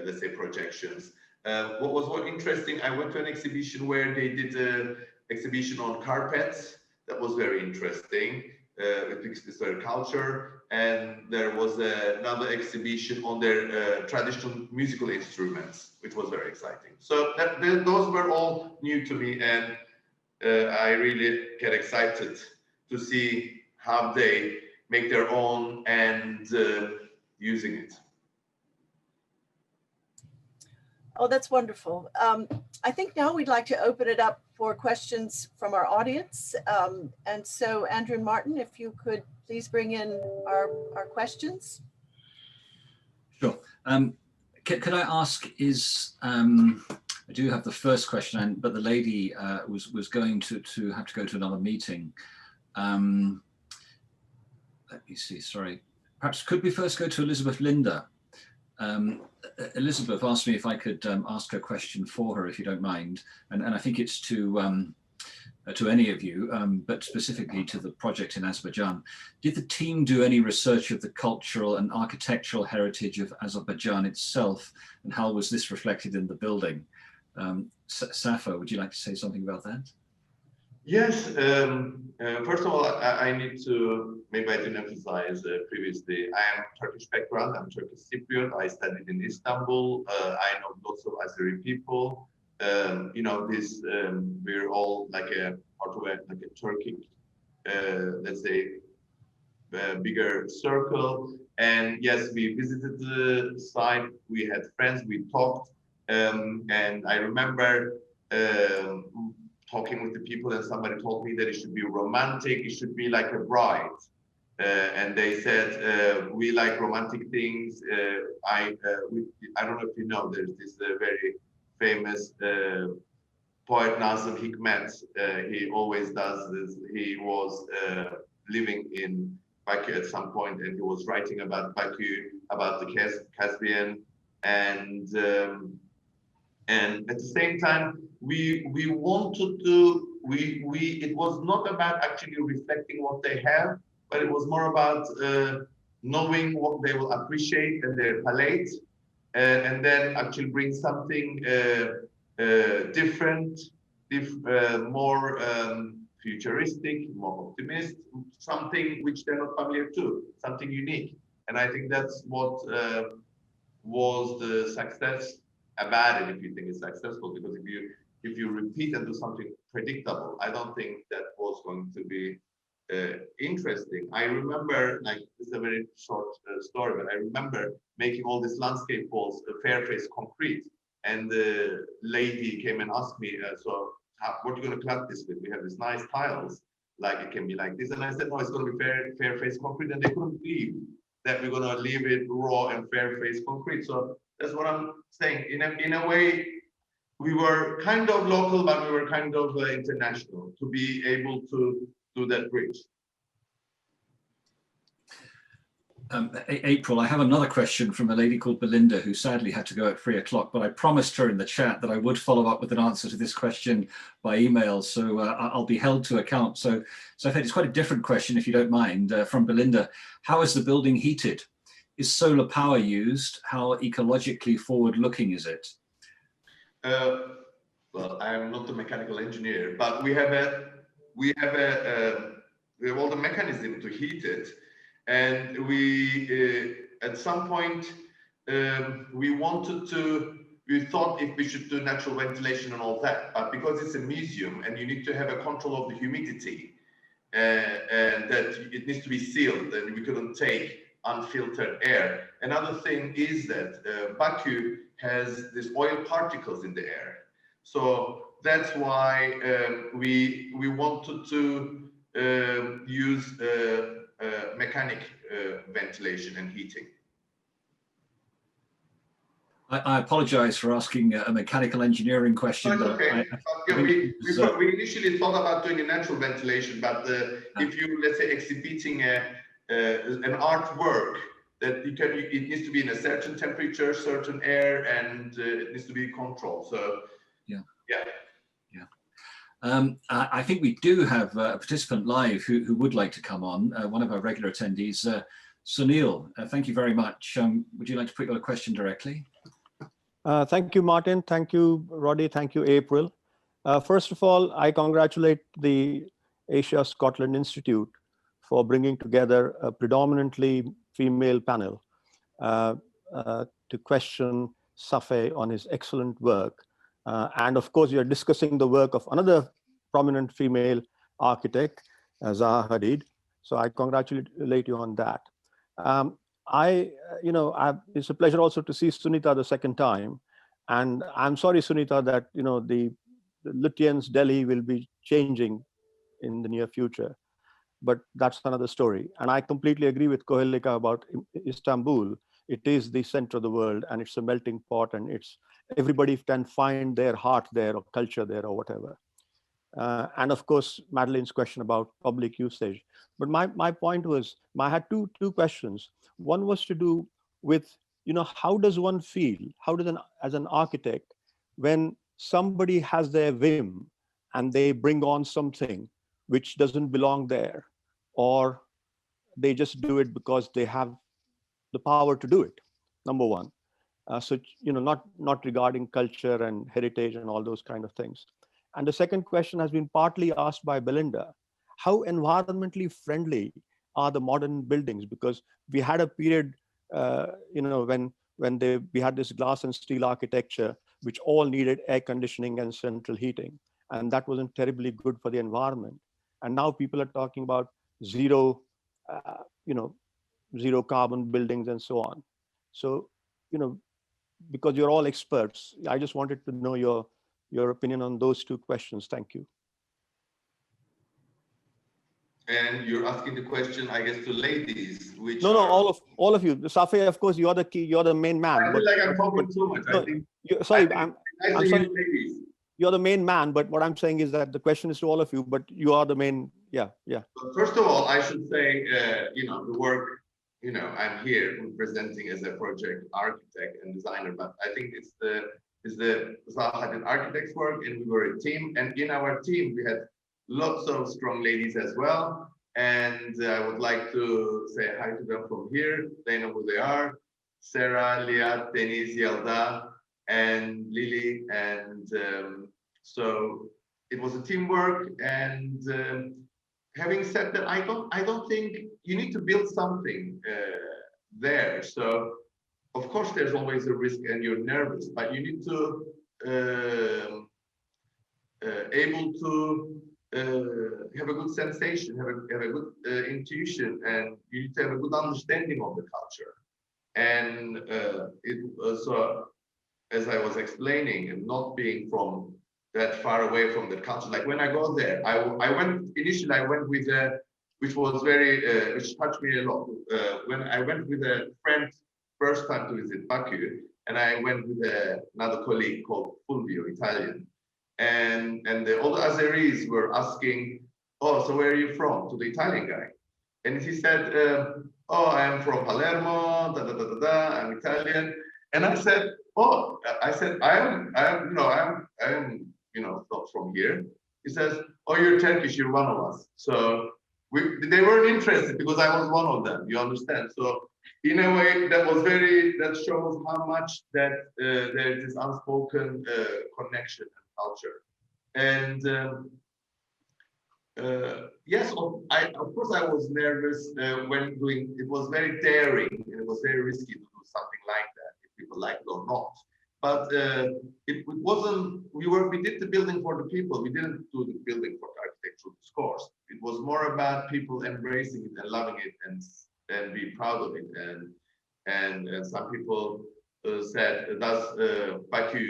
let's say, projections. What was more interesting, I went to an exhibition where they did an exhibition on carpets. That was very interesting, with historic culture. And there was another exhibition on their traditional musical instruments, which was very exciting. So those were all new to me, and I really get excited to see how they make their own and using it. Oh, that's wonderful. I think now we'd like to open it up for questions from our audience. And so, Andrew and Martin, if you could please bring in our questions. Sure. Could I ask, I do have the first question, but the lady was going to have to go to another meeting. Let me see, sorry. Perhaps could we first go to Elizabeth Linder? Elizabeth asked me if I could ask a question for her, if you don't mind. And I think it's to any of you, but specifically to the project in Azerbaijan. Did the team do any research of the cultural and architectural heritage of Azerbaijan itself? And how was this reflected in the building? Safa, would you like to say something about that? Yes, first of all, I need to, maybe I didn't emphasize previously, I am Turkish background, I'm Turkish Cypriot, I studied in Istanbul, I know lots of Azeri people, we're all like a part of a Turkic, let's say, bigger circle. And yes, we visited the site, we had friends, we talked, and I remember talking with the people, and somebody told me that it should be romantic, it should be like a bride. And they said, we like romantic things. I don't know if you know, there's this very famous poet Nazım Hikmet. He always does this. He was living in Baku at some point, and he was writing about Baku, about the Caspian, and at the same time, we wanted to, it was not about actually reflecting what they have, but it was more about knowing what they will appreciate in their palette, and then actually bring something different, more futuristic, more optimist, something which they're not familiar to, something unique. And I think that's what was the success about it, if you think it's successful, because if you repeat and do something predictable, I don't think that was going to be interesting. I remember, like, this is a very short story, but I remember making all these landscape walls fair face concrete, and the lady came and asked me, so what are you going to clad this with? We have these nice tiles, like it can be like this. And I said, no, it's going to be fair face concrete, and they couldn't believe that we're going to leave it raw and fair face concrete. So that's what I'm saying. In a way, we were kind of local, but we were kind of international to be able to do that bridge. April, I have another question from a lady called Belinda, who sadly had to go at 3 o'clock, but I promised her in the chat that I would follow up with an answer to this question by email, so I'll be held to account. So I think it's quite a different question, if you don't mind, from Belinda. How is the building heated? Is solar power used? How ecologically forward-looking is it? Well, I'm not a mechanical engineer, but we have all the mechanism to heat it. And we, at some point, we thought if we should do natural ventilation and all that, but because it's a museum and you need to have a control of the humidity, and that it needs to be sealed, and we couldn't take unfiltered air. Another thing is that Baku has these oil particles in the air. So that's why we wanted to use mechanic ventilation and heating. I apologize for asking a mechanical engineering question. No, okay. We initially thought about doing a natural ventilation, but if you, let's say, exhibiting an artwork, that it needs to be in a certain temperature, certain air, and it needs to be controlled. So yeah. I think we do have a participant live who would like to come on, one of our regular attendees, Sunil. Thank you very much. Would you like to put your question directly? Thank you, Martin. Thank you, Roddy. Thank you, April. First of all, I congratulate the Asia Scotland Institute for bringing together a predominantly female panel to question Saffet on his excellent work. And of course, you're discussing the work of another prominent female architect, Zaha Hadid. So I congratulate you on that. It's a pleasure also to see Sunita the second time. And I'm sorry, Sunita, that the Lutyens Delhi will be changing in the near future, but that's another story. And I completely agree with Kohelika about Istanbul. It is the center of the world, and it's a melting pot, and everybody can find their heart there, or culture there, or whatever. And of course, Madeleine's question about public usage. But my point was, I had two questions. One was to do with, how does one feel? How does as an architect, when somebody has their whim and they bring on something which doesn't belong there, or they just do it because they have the power to do it, number one. So, not regarding culture and heritage and all those kind of things. And the second question has been partly asked by Belinda. How environmentally friendly are the modern buildings? Because we had a period, when we had this glass and steel architecture, which all needed air conditioning and central heating. And that wasn't terribly good for the environment. And now people are talking about zero carbon buildings and so on. So, because you're all experts, I just wanted to know your opinion on those two questions. Thank you. And you're asking the question, I guess, to ladies, which no, all of you. Saffet, of course, you're the main man. I feel like I'm talking too much. No, I think. I'm sorry. You're the main man, but what I'm saying is that the question is to all of you, but you are the main. Yeah. But first of all, I should say, the work. I'm here presenting as a project architect and designer, but I think it's the Zaha Hadid Architects work, and we were a team. And in our team, we had lots of strong ladies as well. And I would like to say hi to them from here. They know who they are: Sarah, Liat, Denise, Yelda, and Lily. And so it was a teamwork. And having said that, I don't think you need to build something there. So of course there's always a risk and you're nervous, but you need to able to have a good sensation, have a good intuition, and you need to have a good understanding of the culture. And it was, as I was explaining, and not being from that far away from the culture. Like when I go there, I went initially. I went with which was very which touched me a lot. When I went with a friend first time to visit Baku, and I went with another colleague called Fulvio, Italian, and all the Azeris were asking, "Oh, so where are you from?" to the Italian guy, and he said, "Oh, I am from Palermo. Da da da da da. I'm Italian." And I said, "Oh," I said, I am, not from here." He says, "Oh, you're Turkish. You're one of us." So they weren't interested because I was one of them. You understand? So in a way, that shows how much that there is this unspoken connection and culture. And yes, of course I was nervous when doing. It was very daring and it was very risky to do something like that, if people like it or not. But it wasn't. We did the building for the people. We didn't do the building for the architectural discourse. It was more about people embracing it and loving it and be proud of it. And some people said, "Does Baku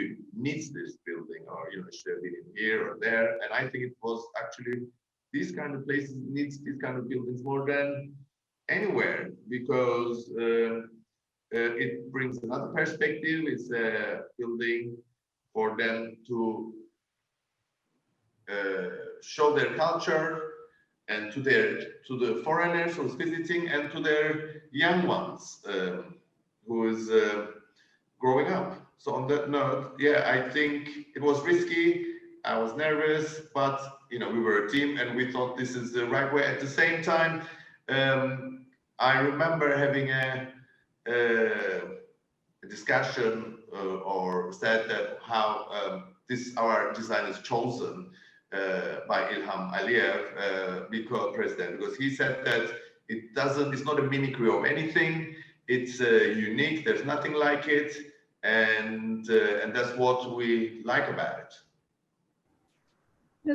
needs this building, or should have been here or there?" And I think it was actually these kind of places needs these kind of buildings more than anywhere, because it brings another perspective. It's a building for them to show their culture, and to the foreigners who's visiting, and to their young ones who is growing up. So on that note, yeah, I think it was risky. I was nervous, but we were a team, and we thought this is the right way. At the same time, I remember having a discussion or said that how our design is chosen by Ilham Aliyev, president, because he said that it's not a mimicry of anything. It's unique. There's nothing like it, and that's what we like about it.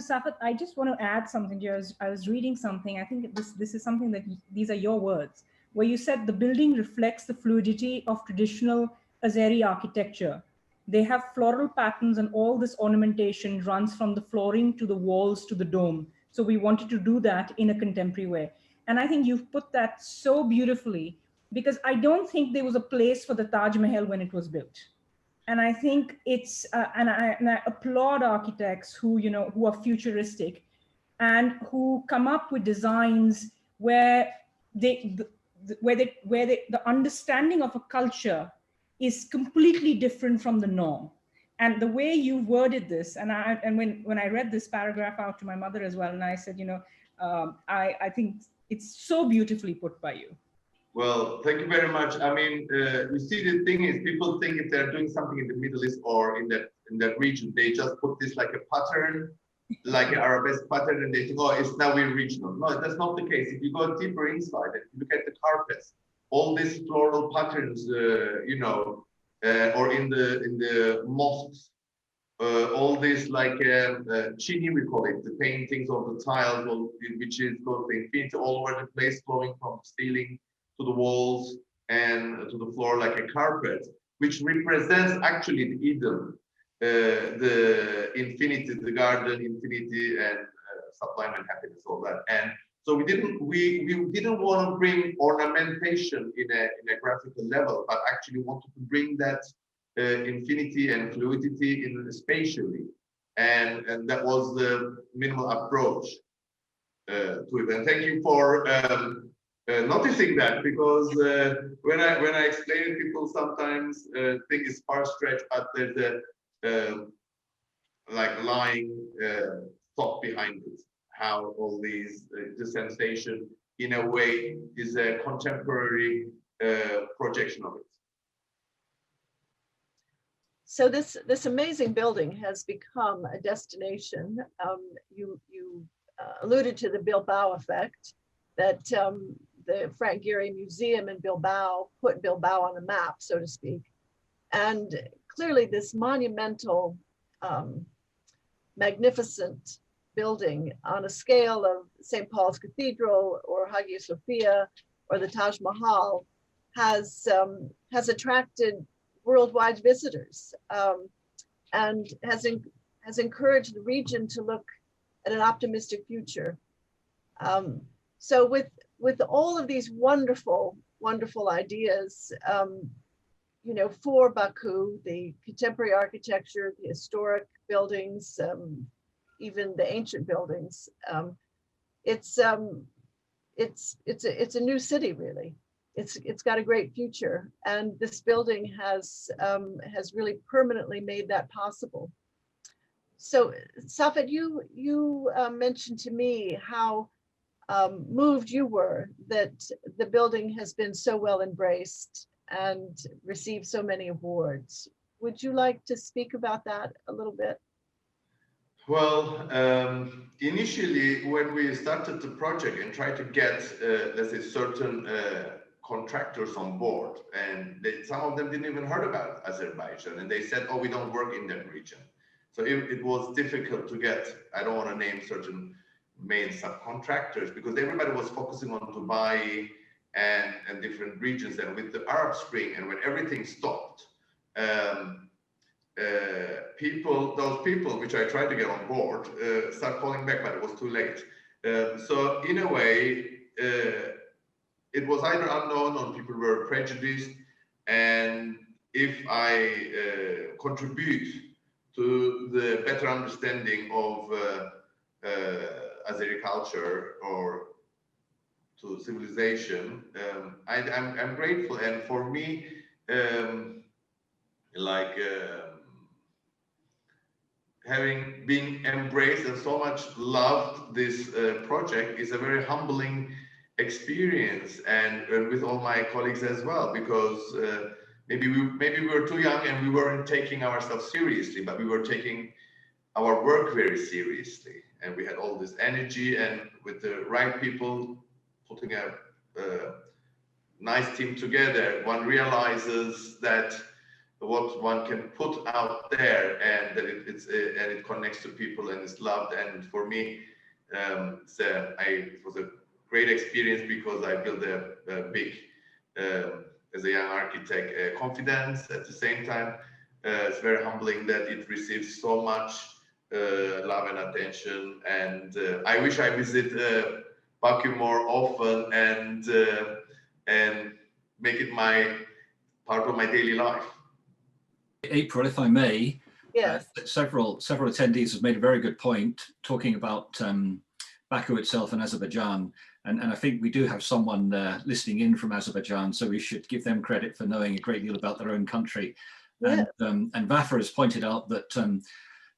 Saffet, I just want to add something here. I was reading something. I think this is something that these are your words, where you said the building reflects the fluidity of traditional Azeri architecture. They have floral patterns, and all this ornamentation runs from the flooring to the walls to the dome. So we wanted to do that in a contemporary way. And I think you've put that so beautifully, because I don't think there was a place for the Taj Mahal when it was built. And I think it's, and I applaud architects who are futuristic and who come up with designs where the understanding of a culture is completely different from the norm. And the way you worded this, and when I read this paragraph out to my mother as well, and I said, I think it's so beautifully put by you. Well, thank you very much. I mean, you see, the thing is, people think if they're doing something in the Middle East or in that region, they just put this like a pattern, like an Arabesque pattern, and they think, oh, it's now we're regional. No, that's not the case. If you go deeper inside, if you look at the carpets, all these floral patterns, or in the mosques, all this like chini, we call it, the paintings of the tiles, which is called the infinity, all over the place, flowing from the ceiling to the walls and to the floor like a carpet, which represents actually the Eden, the infinity, the garden, infinity, and sublime and happiness, all that. And so we didn't want to bring ornamentation in a graphical level, but actually wanted to bring that infinity and fluidity in spatially, and that was the minimal approach to it. And thank you for noticing that, because when I explain it, people sometimes think it's far-stretched, but there's a like lying thought behind it. How all these the sensation in a way is a contemporary projection of it. So this amazing building has become a destination. You alluded to the Bilbao Effect, that the Frank Gehry Museum in Bilbao put Bilbao on the map, so to speak. And clearly this monumental, magnificent building on a scale of St. Paul's Cathedral or Hagia Sophia or the Taj Mahal has attracted worldwide visitors, and has encouraged the region to look at an optimistic future. So with all of these wonderful ideas, you know, for Baku, the contemporary architecture, the historic buildings, even the ancient buildings, it's a new city, really. It's got a great future, and this building has really permanently made that possible. So, Saffet, you mentioned to me how moved you were that the building has been so well embraced and received so many awards. Would you like to speak about that a little bit? Well, initially, when we started the project and tried to get, let's say, certain contractors on board, and some of them didn't even heard about Azerbaijan, and they said, "Oh, we don't work in that region." So it was difficult to get. I don't want to name certain main subcontractors because everybody was focusing on Dubai and different regions. And with the Arab Spring and when everything stopped, those people which I tried to get on board start calling back, but it was too late. So in a way, it was either unknown or people were prejudiced. And if I contribute to the better understanding of Azeri culture or to civilization, I'm grateful. And for me, having been embraced and so much loved this project is a very humbling experience, and with all my colleagues as well, because maybe we were too young and we weren't taking ourselves seriously, but we were taking our work very seriously, and we had all this energy, and with the right people putting a nice team together, one realizes that what one can put out there and that it connects to people and is loved. And for me, it was a great experience because I built a big, as a young architect, confidence. At the same time, it's very humbling that it receives so much love and attention. And I wish I visit Baku more often and make it part of my daily life. April, if I may, Yes. several attendees have made a very good point talking about Baku itself and Azerbaijan, and I think we do have someone listening in from Azerbaijan, so we should give them credit for knowing a great deal about their own country. Yeah. And Vafa has pointed out that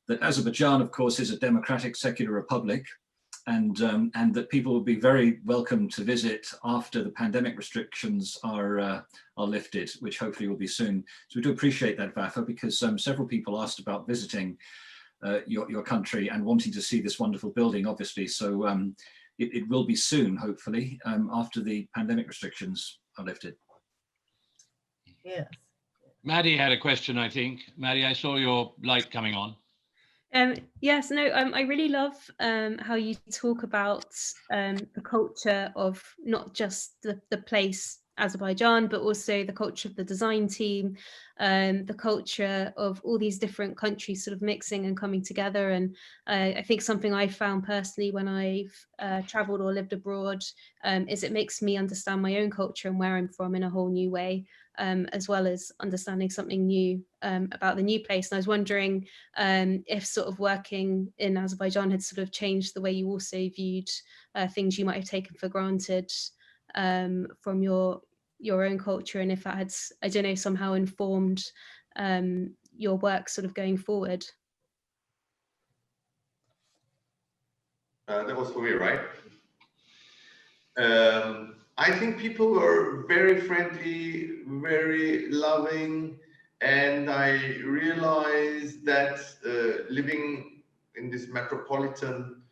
that Azerbaijan, of course, is a democratic secular republic, and that people will be very welcome to visit after the pandemic restrictions are lifted, which hopefully will be soon. So we do appreciate that, Vafa, because several people asked about visiting your country and wanting to see this wonderful building, obviously. So it will be soon, hopefully, after the pandemic restrictions are lifted. Yes. Maddie had a question, I think. Maddie, I saw your light coming on. Yes, no, I really love how you talk about the culture of not just the place Azerbaijan, but also the culture of the design team, the culture of all these different countries sort of mixing and coming together. And I think something I found personally when I've traveled or lived abroad is it makes me understand my own culture and where I'm from in a whole new way, as well as understanding something new about the new place. And I was wondering if sort of working in Azerbaijan had sort of changed the way you also viewed things you might have taken for granted from your own culture, and if that had, I don't know, somehow informed your work sort of going forward. That was for me, right? I think people were very friendly, very loving, and I realized that living in this metropolitan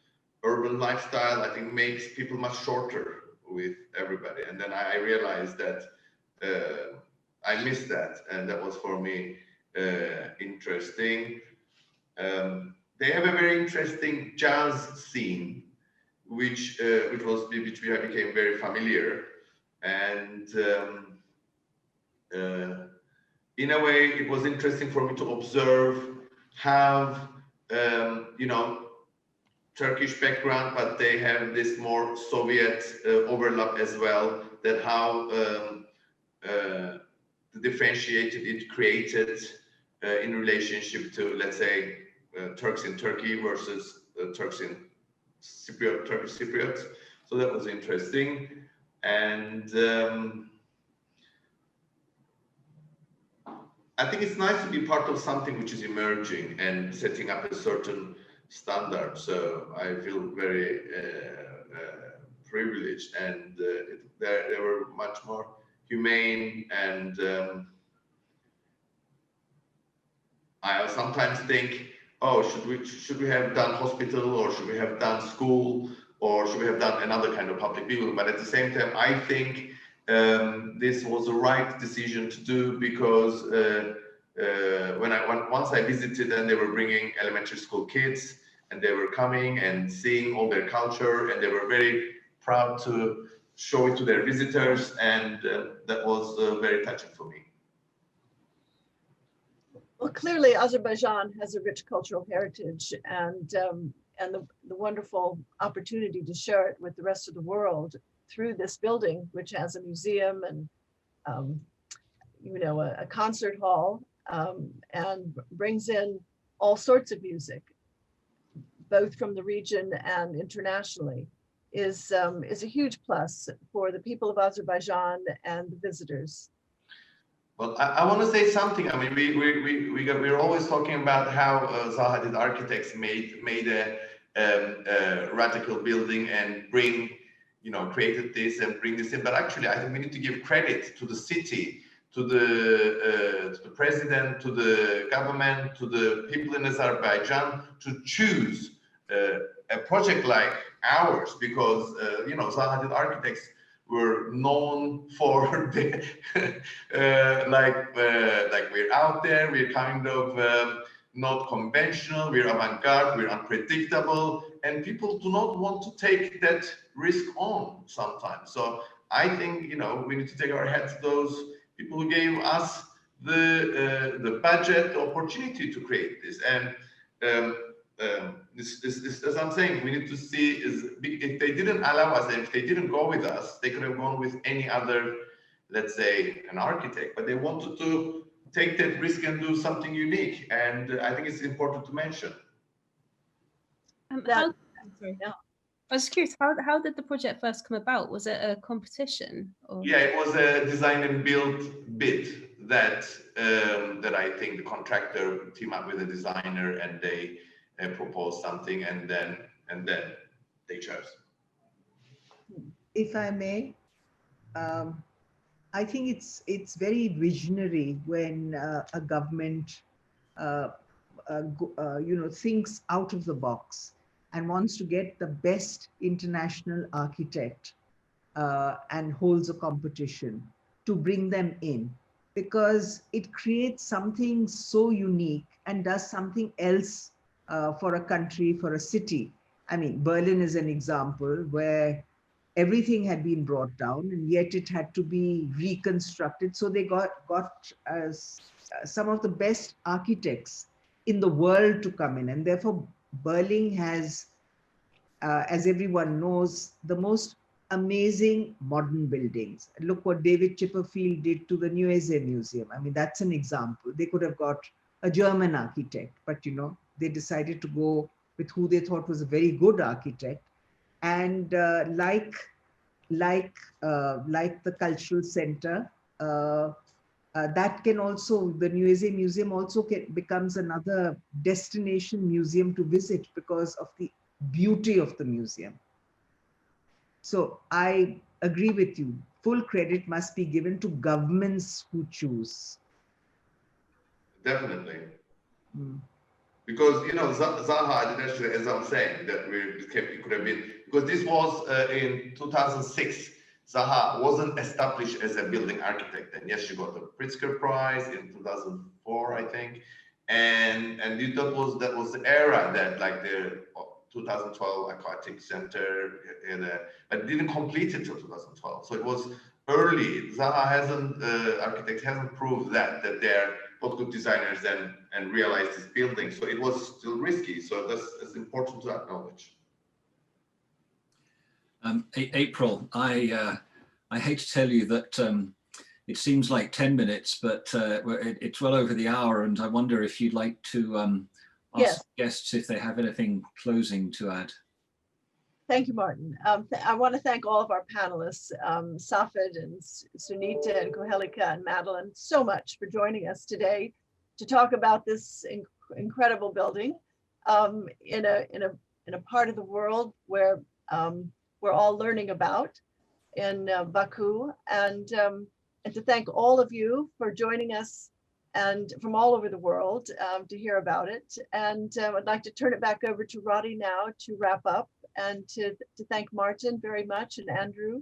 urban lifestyle, I think, makes people much shorter with everybody. And then I realized that I missed that, and that was for me interesting. they have a very interesting jazz scene, which we became very familiar, and in a way, it was interesting for me to observe how Turkish background, but they have this more Soviet overlap as well. That how differentiated it created in relationship to, let's say, Turks in Turkey versus Turks in Cypriot, Turkish Cypriot. So that was interesting. And I think it's nice to be part of something which is emerging and setting up a certain standard. So I feel very privileged, and they were much more humane, and I sometimes think, oh, should we have done hospital, or should we have done school, or should we have done another kind of public building? But at the same time, I think this was the right decision to do, because once I visited, and they were bringing elementary school kids, and they were coming and seeing all their culture, and they were very proud to show it to their visitors, and that was very touching for me. Well, clearly Azerbaijan has a rich cultural heritage, and the wonderful opportunity to share it with the rest of the world through this building, which has a museum and a concert hall, and brings in all sorts of music, both from the region and internationally, is a huge plus for the people of Azerbaijan and the visitors. Well, I want to say something. I mean, we're always talking about how Zaha Hadid Architects made a radical building and created this and bring this in. But actually, I think we need to give credit to the city, to the president, to the government, to the people in Azerbaijan to choose a project like ours, because Zaha Hadid Architects were known for like we're out there, we're kind of not conventional, we're avant-garde, we're unpredictable, and people do not want to take that risk on sometimes. So I think we need to take our hats to those people who gave us the budget, the opportunity to create this. And this, as I'm saying, we need to see if they didn't allow us, and if they didn't go with us, they could have gone with any other, let's say, an architect, but they wanted to take that risk and do something unique. And I think it's important to mention. I was curious, how did the project first come about? Was it a competition? Or? Yeah, it was a design and build bid that I think the contractor teamed up with a designer, and they proposed something, and then they chose. If I may, I think it's very visionary when a government thinks out of the box and wants to get the best international architect and holds a competition to bring them in, because it creates something so unique and does something else for a country, for a city. I mean, Berlin is an example where everything had been brought down, and yet it had to be reconstructed. So they got some of the best architects in the world to come in. And therefore, Berlin has, as everyone knows, the most amazing modern buildings. Look what David Chipperfield did to the Neuese Museum. I mean, that's an example. They could have got a German architect, but they decided to go with who they thought was a very good architect. And like the cultural center, that can also, the Neuese Museum also becomes another destination museum to visit because of the beauty of the museum. So I agree with you. Full credit must be given to governments who choose. Definitely. Because Zaha, actually, as I'm saying, that it could have been, because this was in 2006. Zaha wasn't established as a building architect, and yes, she got the Pritzker Prize in 2004, I think, and that was the era that like the 2012 Aquatic Center, but it didn't complete it till 2012. So it was early. Zaha Architects hasn't proved that they're both good designers and realized this building. So it was still risky. So that's important to acknowledge. April, I hate to tell you that it seems like 10 minutes, but it's well over the hour, and I wonder if you'd like to ask guests if they have anything closing to add. Thank you, Martin. I want to thank all of our panelists, Saffet and Sunita and Kohelika and Madeleine, so much for joining us today to talk about this incredible building in a part of the world where we're all learning about in Baku, and to thank all of you for joining us and from all over the world to hear about it. And I'd like to turn it back over to Roddy now to wrap up, and to thank Martin very much and Andrew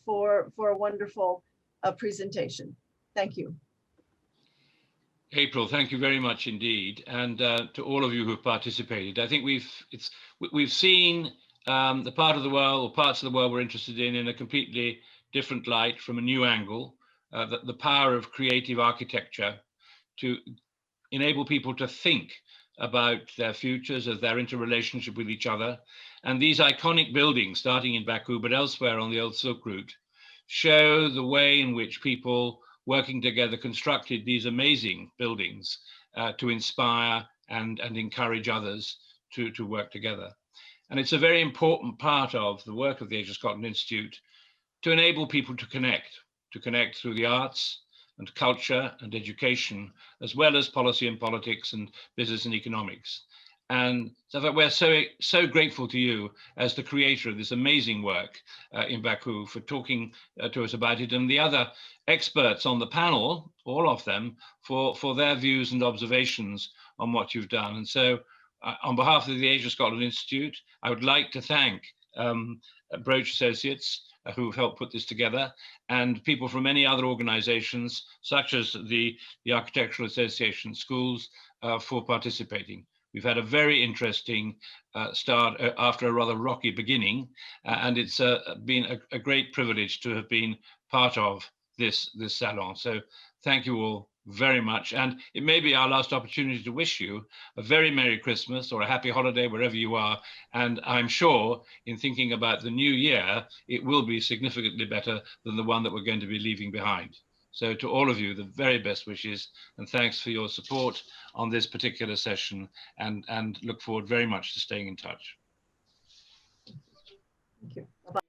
for a wonderful presentation. Thank you. April, thank you very much indeed, and to all of you who have participated. I think we've seen the part of the world, or parts of the world we're interested in a completely different light, from a new angle. The power of creative architecture to enable people to think about their futures as their interrelationship with each other. And these iconic buildings, starting in Baku, but elsewhere on the old Silk Route, show the way in which people working together constructed these amazing buildings to inspire and encourage others to work together. And it's a very important part of the work of the Asia Scotland Institute to enable people to connect through the arts and culture and education, as well as policy and politics and business and economics. And so we're so grateful to you as the creator of this amazing work in Baku for talking to us about it, and the other experts on the panel, all of them, for their views and observations on what you've done. And so on behalf of the Asia Scotland Institute, I would like to thank Broach Associates, who've helped put this together, and people from many other organizations, such as the Architectural Association Schools, for participating. We've had a very interesting start after a rather rocky beginning, and it's been a great privilege to have been part of this salon. So thank you all very much. And it may be our last opportunity to wish you a very Merry Christmas or a happy holiday wherever you are. And I'm sure in thinking about the new year, it will be significantly better than the one that we're going to be leaving behind. So to all of you, the very best wishes, and thanks for your support on this particular session, and look forward very much to staying in touch. Thank you. Bye-bye.